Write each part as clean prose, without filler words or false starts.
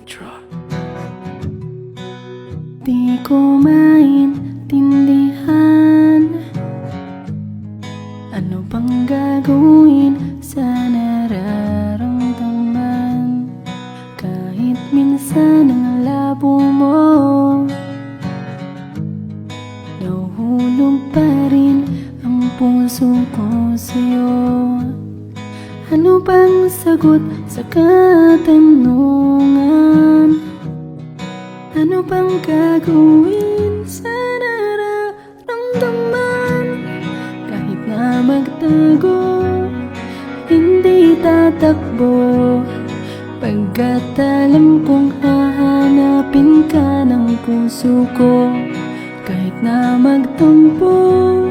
Ultra. Di ko maintindihan ano bang gagawin sa nararamdaman. Kahit minsan ang labo mo, nahuhulog pa rin ang puso ko sa'yo. Ano bang sagot sa katanungan? Ano bang gagawin sa nararamdaman? Kahit na magtago, hindi tatakbo, pagkat alam kong hahanapin ka ng puso ko. Kahit na magtampo,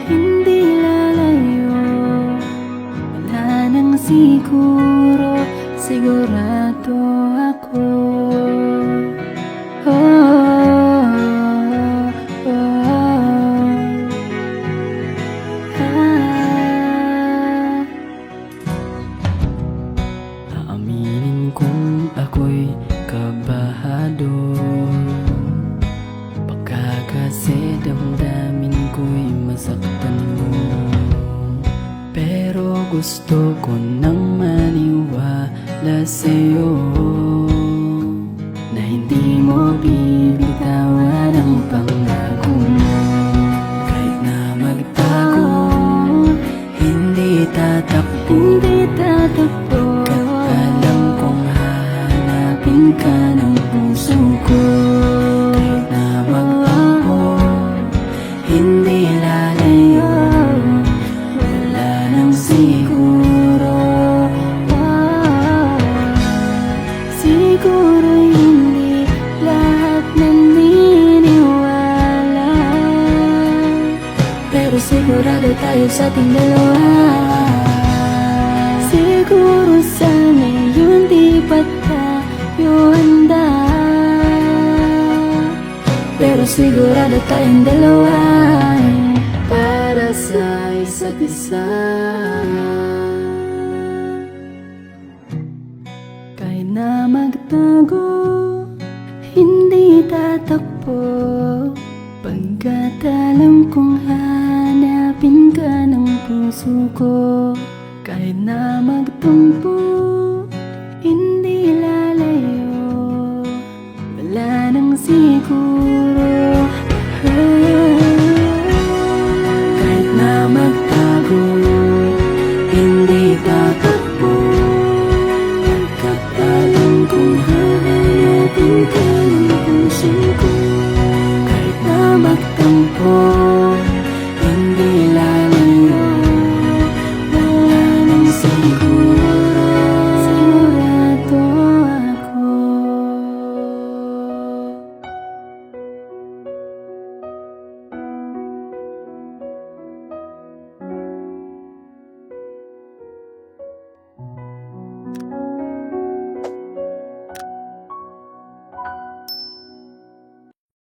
hindi lalayo. Wala nang siguro, sigurado ako. Aaminin kong ako'y kabahado, baka kasi damdamin ko'y masaktan mo. Pero gusto ko nang maniwala sa'yo na hindi mo bibitawan ang pangako mo. Kahit na magtago, hindi tatakbo, pagkat alam kong hahanapin ka ng puso ko. Kahit na magtampo, hindi lalayo. Wala nang siguro, siguro hindi lahat naniniwala, pero sigurado tayo sa ating dalawa. Siguro sa ngayon di pa tayo handa, pero sigurado tayong dalawa para sa isa't isa. Kahit na magtago, hindi tatakbo, pagkat alam kong hanapin ka ng puso ko. Kahit na magtampo, hindi lalayo. Wala nang siguro. Kahit na magtago, hindi tatakbo, pagkat alam kong hahanapin ka ng puso